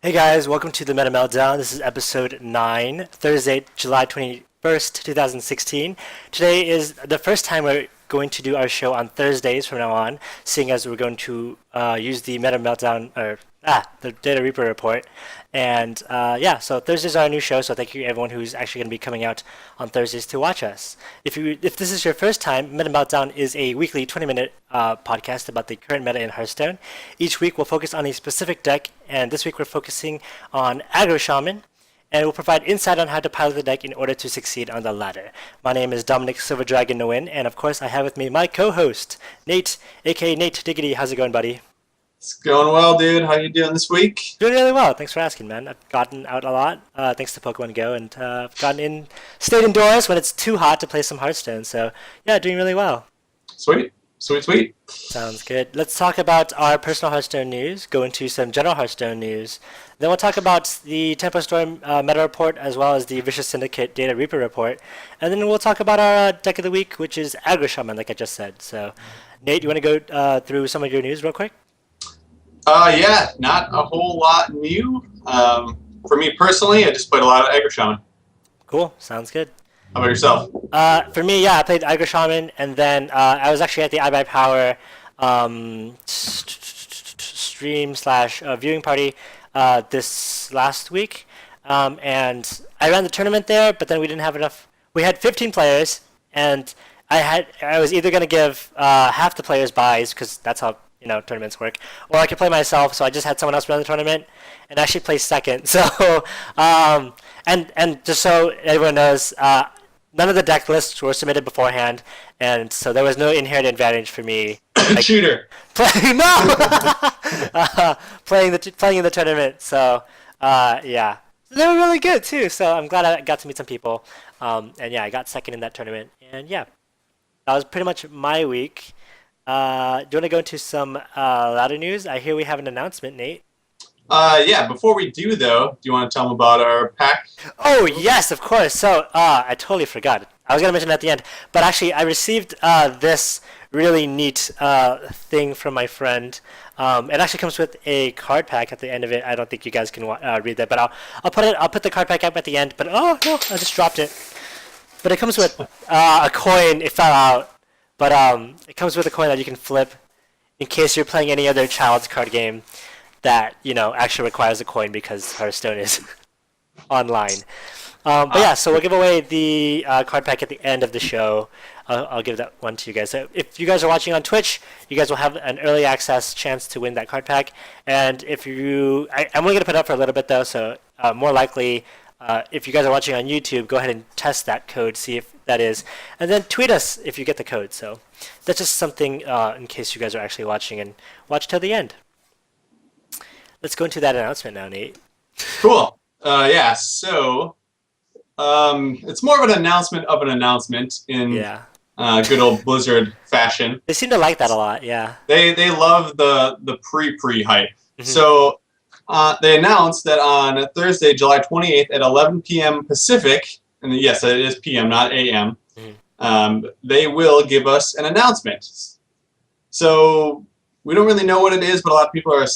Hey guys, welcome to the Meta Meltdown. This is episode 9, Thursday, July 21st, 2016. Today is the first time we're going to do our show on Thursdays from now on, seeing as we're going to use the Meta Meltdown, the Data Reaper report. And so Thursdays are our new show, so thank you everyone who's actually going to be coming out on Thursdays to watch us. If this is your first time, Meta Meltdown is a weekly 20-minute podcast about the current meta in Hearthstone. Each week we'll focus on a specific deck, and this week we're focusing on Aggro Shaman, and we'll provide insight on how to pilot the deck in order to succeed on the ladder. My name is Dominic, Silverddragn, Nguyen, and of course I have with me my co-host, Nate, aka Natediggity. How's it going, buddy? It's going well, dude. How you doing this week? Doing really well. Thanks for asking, man. I've gotten out a lot, thanks to Pokemon Go, and I've stayed indoors when it's too hot to play some Hearthstone. So yeah, doing really well. Sweet. Sounds good. Let's talk about our personal Hearthstone news, go into some general Hearthstone news. Then we'll talk about the Tempostorm meta report as well as the Vicious Syndicate Data Reaper report. And then we'll talk about our deck of the week, which is Aggro Shaman, like I just said. So, Nate, you want to go through some of your news real quick? Yeah, not a whole lot new. For me personally, I just played a lot of Aggro Shaman. Cool. Sounds good. How about yourself? For me, yeah, I played Aggro Shaman, and then I was actually at the iBuyPower stream slash viewing party this last week, and I ran the tournament there, but then we didn't have enough. We had 15 players, and I was either going to give half the players buys because that's how tournaments work, or I could play myself. So I just had someone else run the tournament, and actually placed second. So and just so everyone knows, none of the deck lists were submitted beforehand, and so there was no inherent advantage for me. Cheater. Playing in the tournament. So yeah, they were really good too. So I'm glad I got to meet some people. And yeah, I got second in that tournament. And yeah, that was pretty much my week. Do you want to go into some ladder news? I hear we have an announcement, Nate. Yeah, before we do, though, do you want to tell them about our pack? Oh, yes, of course. So, I totally forgot. I was going to mention it at the end. But actually, I received this really neat thing from my friend. It actually comes with a card pack at the end of it. I don't think you guys can read that, but I'll put the card pack up at the end. But, oh, no, I just dropped it. But it comes with a coin. It fell out. But it comes with a coin that you can flip in case you're playing any other child's card game that actually requires a coin because Hearthstone is online. But yeah, so we'll give away the card pack at the end of the show. I'll give that one to you guys. So if you guys are watching on Twitch, you guys will have an early access chance to win that card pack. And if I'm only going to put it up for a little bit though, so more likely if you guys are watching on YouTube, go ahead and test that code, see if that is, and then tweet us if you get the code. So that's just something in case you guys are actually watching, and watch till the end. Let's go into that announcement now, Nate. Cool. Yeah, so it's more of an announcement of an announcement in good old Blizzard fashion. They seem to like that a lot, yeah. They love the pre-hype. Mm-hmm. So they announced that on Thursday, July 28th at 11 p.m. Pacific, and yes, it is p.m., not a.m., they will give us an announcement. So we don't really know what it is, but a lot of people are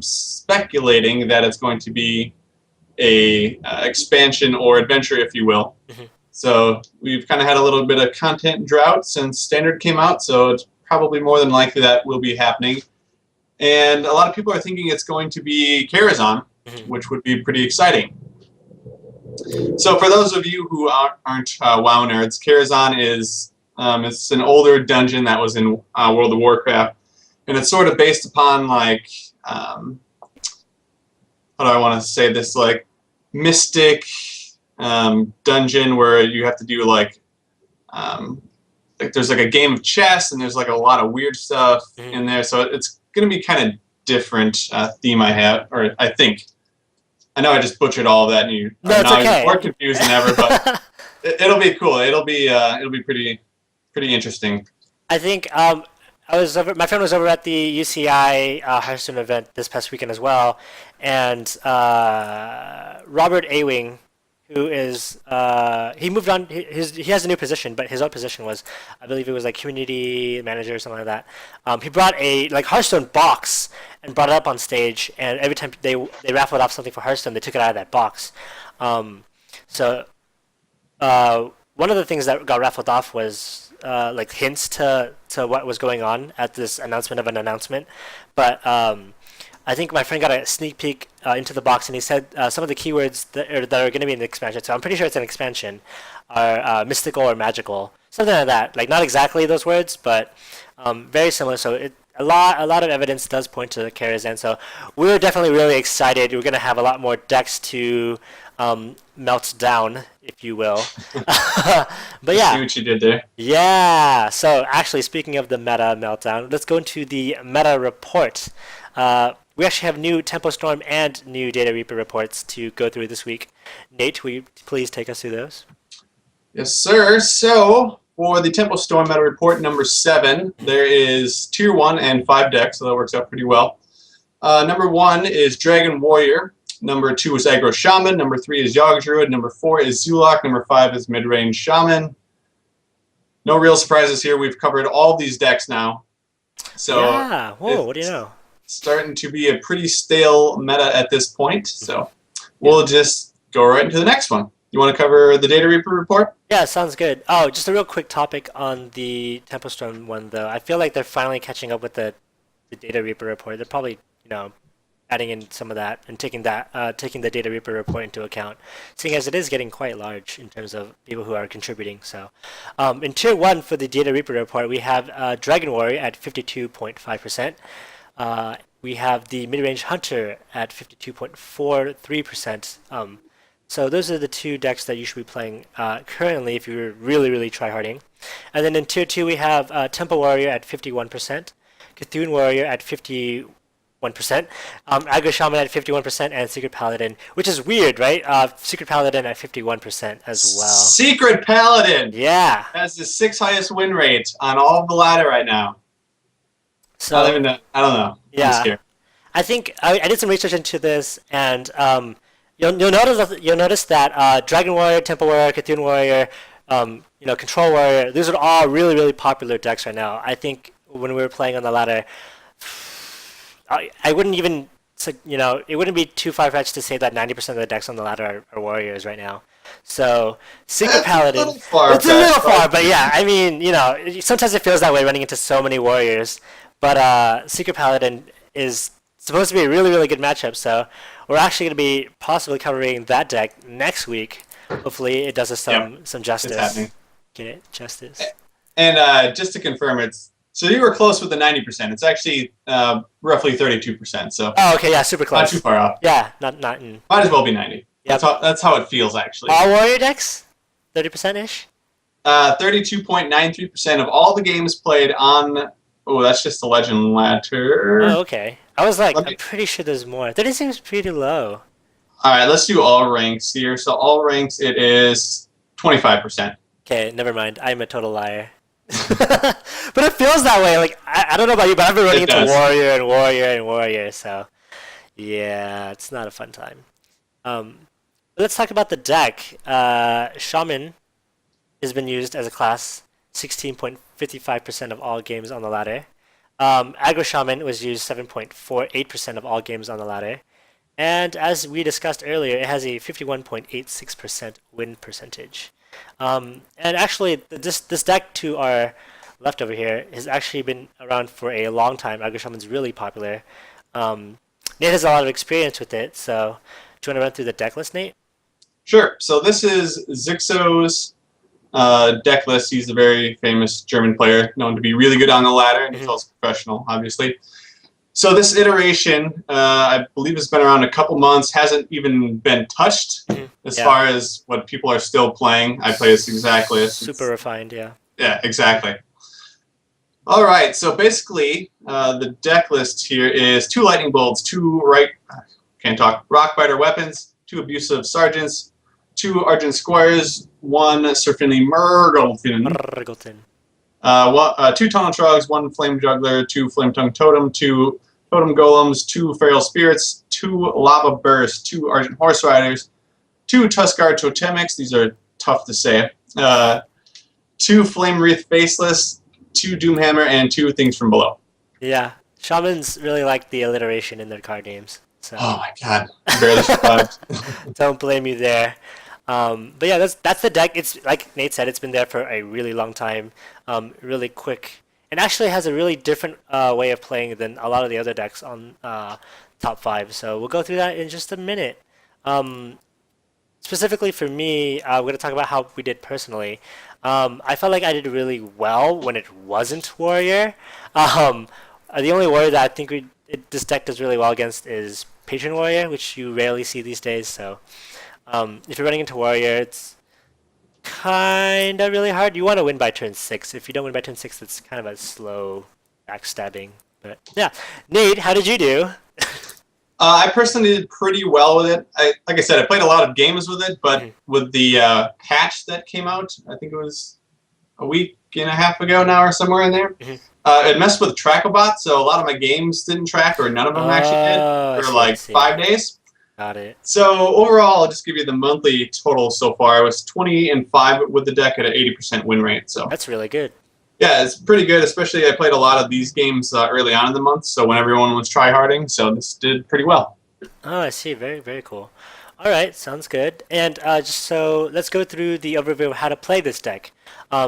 speculating that it's going to be a expansion or adventure, if you will. Mm-hmm. So we've kind of had a little bit of content drought since Standard came out, so it's probably more than likely that will be happening. And a lot of people are thinking it's going to be Karazhan, which would be pretty exciting. So for those of you who aren't WoW nerds, Karazhan is it's an older dungeon that was in World of Warcraft. And it's sort of based upon, like, how do I want to say this, like, mystic dungeon where you have to do, like there's, like, a game of chess, and there's, like, a lot of weird stuff in there. So it's going to be kind of different theme I think. I know I just butchered all of that, and you are now even more confused than ever, but it'll be cool. It'll be pretty interesting. I think my friend was over at the UCI Hearthstone event this past weekend as well, and Robert Awing, who is he moved on. He has a new position, but his old position was, I believe it was like community manager or something like that. He brought a like Hearthstone box and brought it up on stage, and every time they raffled off something for Hearthstone, they took it out of that box. So one of the things that got raffled off was like hints to what was going on at this announcement of an announcement, but I think my friend got a sneak peek into the box, and he said some of the keywords that are going to be in the expansion. So I'm pretty sure it's an expansion, are mystical or magical, something like that. Like not exactly those words, but very similar. So a lot of evidence does point to Karazhan. So we're definitely really excited. We're going to have a lot more decks to melt down, if you will. But yeah, see what you did there. Yeah. So actually, speaking of the meta meltdown, let's go into the meta report. We actually have new Tempostorm and new Data Reaper reports to go through this week. Nate, will you please take us through those? Yes, sir. So for the Tempostorm meta report number 7, there is tier 1 and 5 decks, so that works out pretty well. Number 1 is Dragon Warrior. Number 2 is Aggro Shaman. Number 3 is Yogg Druid. Number 4 is Zulok. Number 5 is Midrange Shaman. No real surprises here. We've covered all these decks now. So yeah. Whoa, what do you know? Starting to be a pretty stale meta at this point. So we'll just go right into the next one. You want to cover the Data Reaper report? Yeah, sounds good. Oh, just a real quick topic on the Tempostorm one, though. I feel like they're finally catching up with the Data Reaper report. They're probably, adding in some of that and taking the Data Reaper report into account, seeing as it is getting quite large in terms of people who are contributing. So in Tier 1 for the Data Reaper report, we have Dragon Warrior at 52.5%. We have the Midrange Hunter at 52.43%. So those are the two decks that you should be playing currently if you're really, really tryharding. And then in Tier 2, we have Tempo Warrior at 51%, Cthulhu Warrior at 51%, Aggro Shaman at 51%, and Secret Paladin, which is weird, right? Secret Paladin at 51% as well. Secret Paladin! Yeah. Has the 6th highest win rate on all of the ladder right now. So, I don't know. Yeah. I'm scared. I think I did some research into this, and you'll notice that Dragon Warrior, Temple Warrior, Cthulhu Warrior, Control Warrior, these are all really, really popular decks right now. I think when we were playing on the ladder, I wouldn't even, it wouldn't be too far-fetched to say that 90% of the decks on the ladder are warriors right now. So, Secret Paladin, it's a little far, but yeah, I mean, sometimes it feels that way running into so many warriors. But Secret Paladin is supposed to be a really, really good matchup, so we're actually going to be possibly covering that deck next week. Hopefully it does us some justice. It's happening. Get it? Justice. And just to confirm, so you were close with the 90%. It's actually roughly 32%. So oh, okay, yeah, super close. Not too far off. Yeah, not in. Might as well be 90. Yep. That's how it feels, actually. All warrior decks? 30%-ish? 32.93% of all the games played on... Oh, that's just the Legend ladder. Oh, okay. I was like, I'm pretty sure there's more. 30 seems pretty low. All right, let's do all ranks here. So all ranks, it is 25%. Okay, never mind. I'm a total liar. But it feels that way. Like I don't know about you, but I've been running into warrior and warrior and warrior. So yeah, it's not a fun time. Let's talk about the deck. Shaman has been used as a class 16.55% of all games on the ladder. Aggro Shaman was used 7.48% of all games on the ladder. And as we discussed earlier, it has a 51.86% win percentage. And actually, this deck to our left over here has actually been around for a long time. Aggro Shaman's really popular. Nate has a lot of experience with it, so do you want to run through the deck list, Nate? Sure. So this is Xixo's deck list. He's a very famous German player, known to be really good on the ladder, and he's also professional, obviously. So this iteration, I believe it's been around a couple months, hasn't even been touched as far as what people are still playing. I play this exact list. Super refined, yeah. Yeah, exactly. All right, so basically, the deck list here is 2 Lightning Bolts, 2 Rockbiter Weapons, 2 Abusive Sergeants, 2 Argent Squires, 1 Serfinley Murgleton, 2 Tunnel Trogs, 1 Flame Juggler, 2 Flame Tongue Totem, 2 Totem Golems, 2 Feral Spirits, 2 Lava Burst, 2 Argent Horse Riders, 2 Tuskar Totemics. These are tough to say. 2 Flame Wreath Faceless, 2 Doomhammer, and 2 Things from Below. Yeah, shamans really like the alliteration in their card names. So Oh my god, barely survived. don't blame you there. But yeah, that's the deck. It's like Nate said, it's been there for a really long time, really quick, and actually has a really different way of playing than a lot of the other decks on top 5. So we'll go through that in just a minute. Specifically for me, we're going to talk about how we did personally. I felt like I did really well when it wasn't Warrior. The only Warrior that I think this deck does really well against is Patron Warrior, which you rarely see these days. So if you're running into Warrior, it's kind of really hard. You want to win by turn 6. If you don't win by turn 6, it's kind of a slow backstabbing. But yeah, Nate, how did you do? I personally did pretty well with it. Like I said, I played a lot of games with it, but with the patch that came out, I think it was a week and a half ago now or somewhere in there, it messed with Trackabot, so a lot of my games didn't track, or none of them actually did, for like 5 days. Got it. So overall, I'll just give you the monthly total so far. I was 20-5 with the deck at an 80% win rate. So that's really good. Yeah, it's pretty good, especially I played a lot of these games early on in the month, so when everyone was tryharding, so this did pretty well. Oh, I see. Very, very cool. All right, sounds good. And just so let's go through the overview of how to play this deck.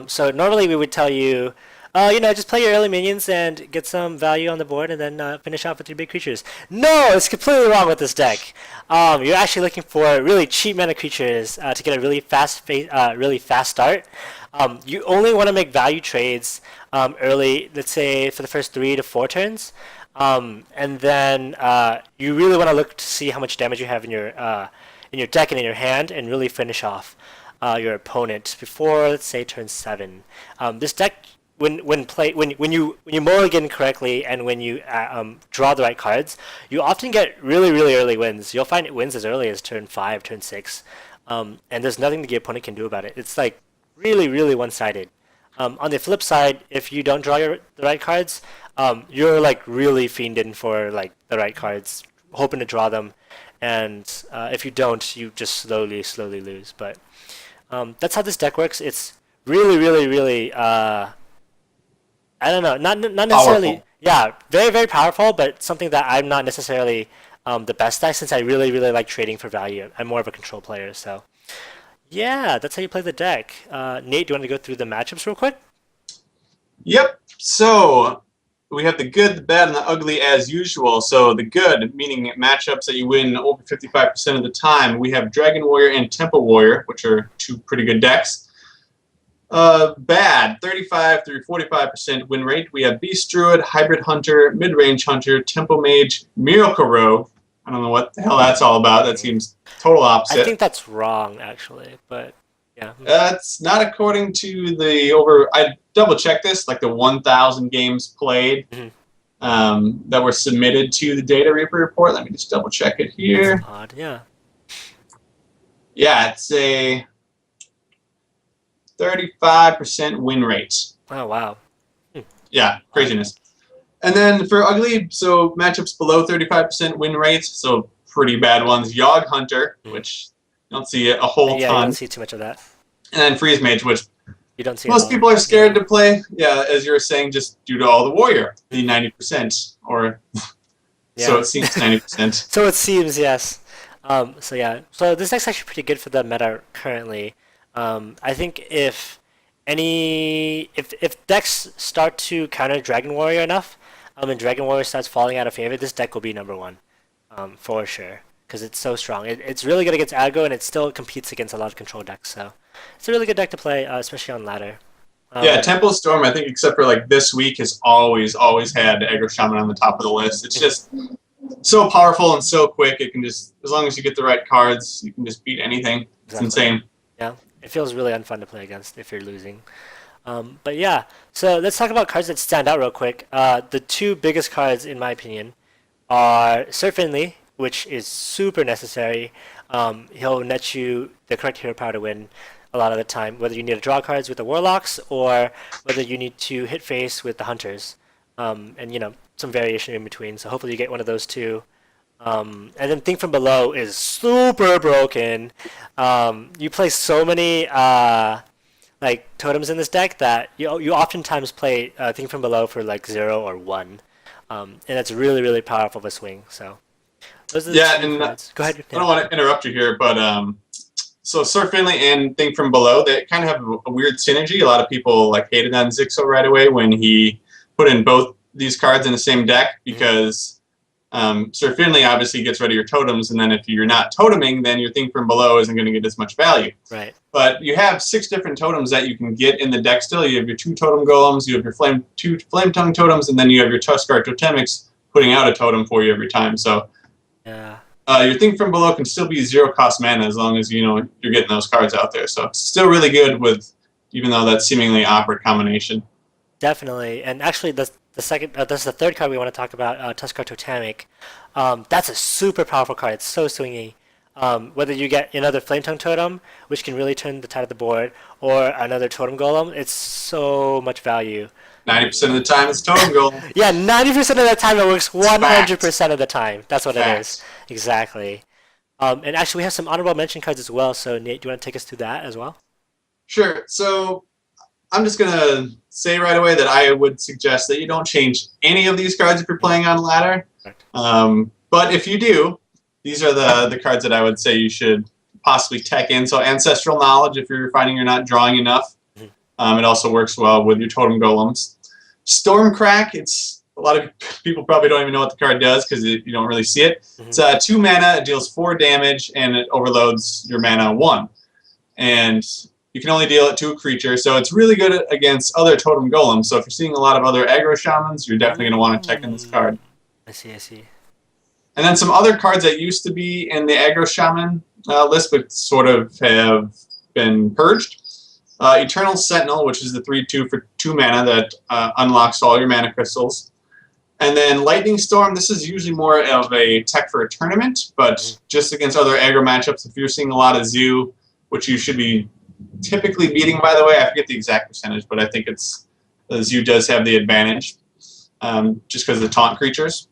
So normally we would tell you, just play your early minions and get some value on the board, and then finish off with your big creatures. No, it's completely wrong with this deck. You're actually looking for really cheap mana creatures to get a really fast start. You only want to make value trades early, let's say for the first 3 to 4 turns, and then you really want to look to see how much damage you have in your deck and in your hand, and really finish off your opponent before, let's say, turn 7. This deck, when you mulligan correctly and when you draw the right cards, you often get really, really early wins. You'll find it wins as early as turn 5, turn 6, and there's nothing the opponent can do about it. It's like really, really one-sided. On the flip side, if you don't draw the right cards, you're like really fiending for like the right cards, hoping to draw them, and if you don't, you just slowly lose. But that's how this deck works. It's really, really, really I don't know, not necessarily Powerful. Yeah, very, very powerful, but something that I'm not necessarily the best at, since I really, really like trading for value. I'm more of a control player, so. Yeah, that's how you play the deck. Nate, do you want to go through the matchups real quick? Yep. So we have the good, the bad, and the ugly as usual. So the good, meaning matchups that you win over 55% of the time, we have Dragon Warrior and Temple Warrior, which are 2 pretty good decks. Bad, 35 through 45% win rate. We have Beast Druid, Hybrid Hunter, Mid-Range Hunter, Temple Mage, Miracle Rogue. I don't know what the hell that's all about. That seems total opposite. I think that's wrong, actually, but yeah. That's not according to the I double-checked this, like the 1,000 games played that were submitted to the Data Reaper report. Let me just double-check it here. That's odd, yeah. Yeah, it's a 35% win rate. Oh, wow. Yeah, craziness. And then for ugly, so matchups below 35% win rates, so pretty bad ones. Yogg Hunter, which you don't see a whole ton. Yeah, you don't see too much of that. And then Freeze Mage, which you don't see most people are scared to play. Yeah, as you were saying, just due to all the Warrior, the 90%, or so it seems 90%. So it seems, yes. So this deck's actually pretty good for the meta currently. I think if decks start to counter Dragon Warrior enough, and Dragon Warrior starts falling out of favor, this deck will be number 1, for sure, because it's so strong. It's really good against aggro, and it still competes against a lot of control decks. So it's a really good deck to play, especially on ladder. Yeah, Tempostorm, I think, except for like this week, has always had Aggro Shaman on the top of the list. It's just so powerful and so quick. It can just, as long as you get the right cards, you can just beat anything. It's insane. Yeah, it feels really unfun to play against if you're losing. But yeah, so let's talk about cards that stand out real quick. The 2 biggest cards, in my opinion, are Sir Finley, which is super necessary. He'll net you the correct hero power to win a lot of the time, whether you need to draw cards with the Warlocks or whether you need to hit face with the Hunters, and some variation in between. So hopefully you get one of those 2. And then Think from Below is super broken. You play so many like totems in this deck that you oftentimes play Think from Below for like 0 or 1, and it's really really powerful of a swing. So those are the Yeah, two and cards. Go ahead. I don't want to interrupt you here, but so Surf Finley and Think from Below, they kind of have a weird synergy. A lot of people like hated on Xixo right away when he put in both these cards in the same deck because Surf Finley obviously gets rid of your totems, and then if you're not toteming, then your Think from Below isn't going to get as much value. Right. But you have 6 different totems that you can get in the deck still. You have your 2 totem golems, you have your 2 flame tongue totems, and then you have your Tuskar totemics putting out a totem for you every time. So Yeah. your Think from Below can still be 0 cost mana as long as you're getting those cards out there. So it's still really good with, even though that's seemingly awkward combination. Definitely, and actually, the second, that's the third card we want to talk about, Tuskar Totemic. That's a super powerful card. It's so swingy. Whether you get another Flame Tongue Totem, which can really turn the tide of the board, or another Totem Golem, it's so much value. 90% of the time it's totem golem. Yeah, 90% of the time it works 100% Fact. of the time. That's what it is. Exactly. And actually, we have some honorable mention cards as well. So, Nate, do you want to take us through that as well? Sure. So I'm just going to say right away that I would suggest that you don't change any of these cards if you're playing on ladder. But if you do, these are the cards that I would say you should possibly tech in. So Ancestral Knowledge, if you're finding you're not drawing enough. It also works well with your Totem Golems. Stormcrack, it's a lot of people probably don't even know what the card does because you don't really see it. It's 2 mana, it deals 4 damage, and it overloads your mana 1. And you can only deal it to a creature, so it's really good against other Totem Golems. So if you're seeing a lot of other Aggro Shamans, you're definitely going to want to tech in this card. I see, I see. And then some other cards that used to be in the Aggro Shaman list but sort of have been purged. Eternal Sentinel, which is the 3/2 for 2 mana that unlocks all your mana crystals. And then Lightning Storm, this is usually more of a tech for a tournament, but just against other aggro matchups, if you're seeing a lot of Zoo, which you should be typically beating, by the way, I forget the exact percentage, but I think it's Zoo does have the advantage just because of the taunt creatures.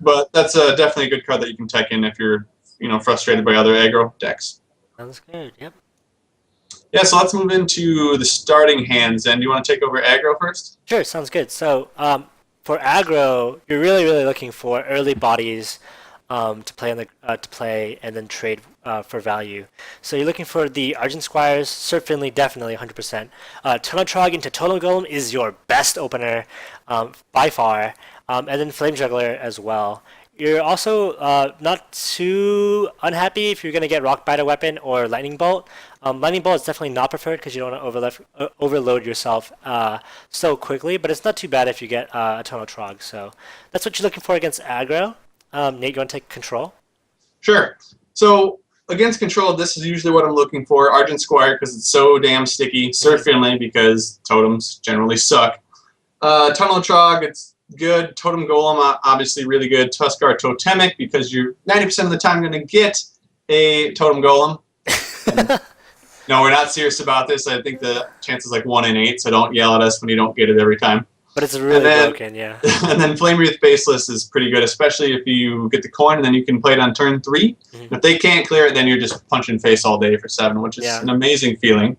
But that's definitely a good card that you can tech in if you're frustrated by other aggro decks. Sounds good, yep. Yeah, so let's move into the starting hands. And do you want to take over aggro first? Sure, sounds good. So for aggro, you're really, really looking for early bodies to play and then trade for value. So you're looking for the Argent Squires, Sir Finley, definitely 100%. Tunneltrog into Totem Golem is your best opener by far, and then Flame Juggler as well. You're also not too unhappy if you're going to get Rock Biter Weapon or Lightning Bolt. Lightning Bolt is definitely not preferred because you don't want to overload yourself so quickly, but it's not too bad if you get a Tonal Trog. So that's what you're looking for against aggro. Nate, you want to take control? Sure. So against control, this is usually what I'm looking for. Argent Squire because it's so damn sticky. Sir Finley because totems generally suck. Tunnel Trog, it's good. Totem Golem, obviously really good. Tuskar Totemic because you're 90% of the time going to get a Totem Golem. No, we're not serious about this. I think the chance is like 1 in 8, so don't yell at us when you don't get it every time. But it's really broken, yeah. And then Flame Wreath Baseless is pretty good, especially if you get the coin and then you can play it on turn 3. If they can't clear it, then you're just punching face all day for 7, which is an amazing feeling.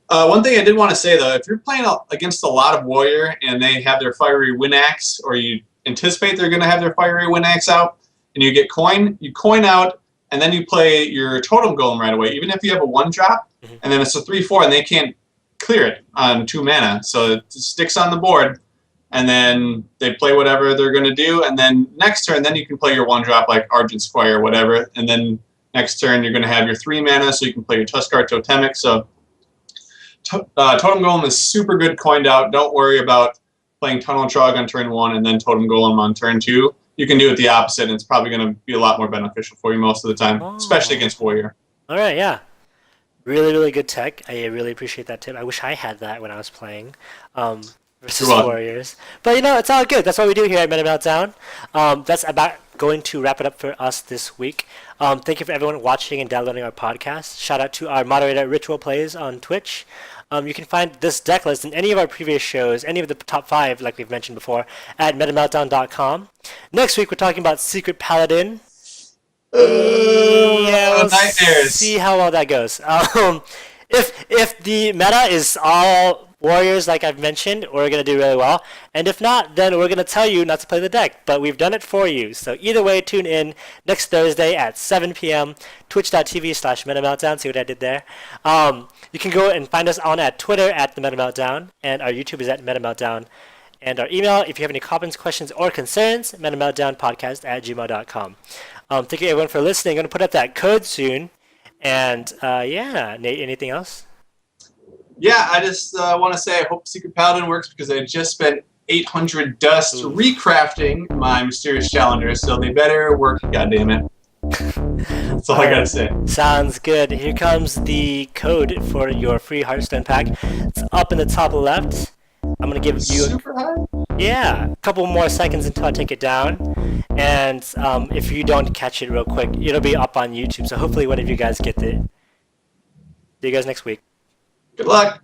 One thing I did want to say, though, if you're playing against a lot of Warrior and they have their Fiery Wind Axe, or you anticipate they're going to have their Fiery Wind Axe out, and you get coin, you coin out, and then you play your Totem Golem right away, even if you have a 1-drop, and then it's a 3/4, and they can't clear it on 2 mana, so it sticks on the board, and then they play whatever they're going to do, and then next turn, then you can play your 1-drop like Argent Squire or whatever, and then next turn you're going to have your 3 mana, so you can play your Tuskar Totemic, so Totem Golem is super good coined out. Don't worry about playing Tunnel Trog on turn 1 and then Totem Golem on turn 2. You can do it the opposite, and it's probably going to be a lot more beneficial for you most of the time, especially against Warrior. All right, yeah. Really, really good tech. I really appreciate that tip. I wish I had that when I was playing. versus You're welcome. Warriors. But it's all good. That's what we do here at Meta Meltdown. That's about going to wrap it up for us this week. Thank you for everyone watching and downloading our podcast. Shout out to our moderator Ritual Plays on Twitch. You can find this deck list and any of our previous shows, any of the top 5, like we've mentioned before, at metameltdown.com. Next week, we're talking about Secret Paladin. We'll nightmares. see how well that goes. If the meta is all Warriors, like I've mentioned, we're going to do really well. And if not, then we're going to tell you not to play the deck. But we've done it for you. So either way, tune in next Thursday at 7 p.m. Twitch.tv/MetaMeltdown. See what I did there? You can go and find us on at Twitter at the Meta Meltdown. And our YouTube is at Meta Meltdown. And our email, if you have any comments, questions, or concerns, metameltdownpodcast@gmail.com. Thank you everyone for listening. I'm going to put up that code soon. And Nate, anything else? Yeah, I just want to say I hope Secret Paladin works because I just spent 800 dust recrafting my Mysterious Challenger, so they better work, goddammit. That's all I gotta say. Sounds good. Here comes the code for your free Hearthstone pack. It's up in the top left. I'm going to give you Super high? a couple more seconds until I take it down. And if you don't catch it real quick, it'll be up on YouTube. So hopefully one of you guys get it. See you guys next week. Good luck.